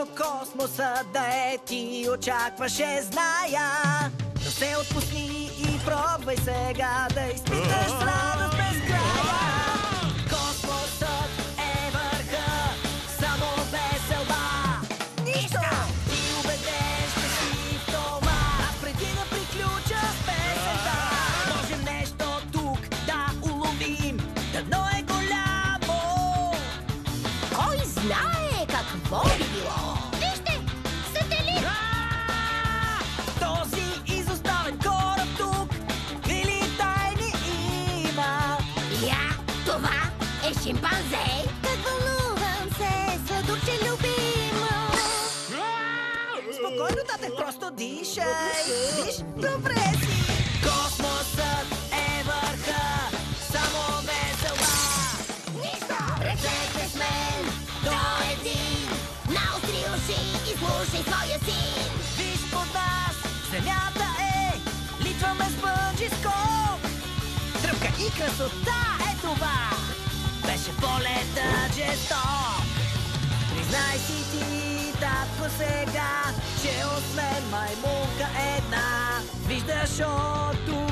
точно космоса да е, ти очакваше, зная. Но се отпусни и пробвай сега да изпиташ радост без края. Космосът е върха, само веселба. Нищо! Ти убеден ще си в това. Аз преди да приключа с песента, можем нещо тук да уловим. Дано е голямо. Кой знае какво би било? Вижте! Сателит! Този изоставен кораб тук или тайни има? Я, това е шимпанзе! Так вълнувам се, сладурче любимо! Спокойно, тате, просто дишай. Диш, добре си. Космосът е върха, само веселба. Нищо! Ръцете с мен до един! Наостри уши и слушай своя син! Виж под нас, земята е, литваме с бънджи скок. Тръпка и красота е това, беше полетът жесток. Признай си ти, татко, сега, че освен маймунка една, виждаш от тук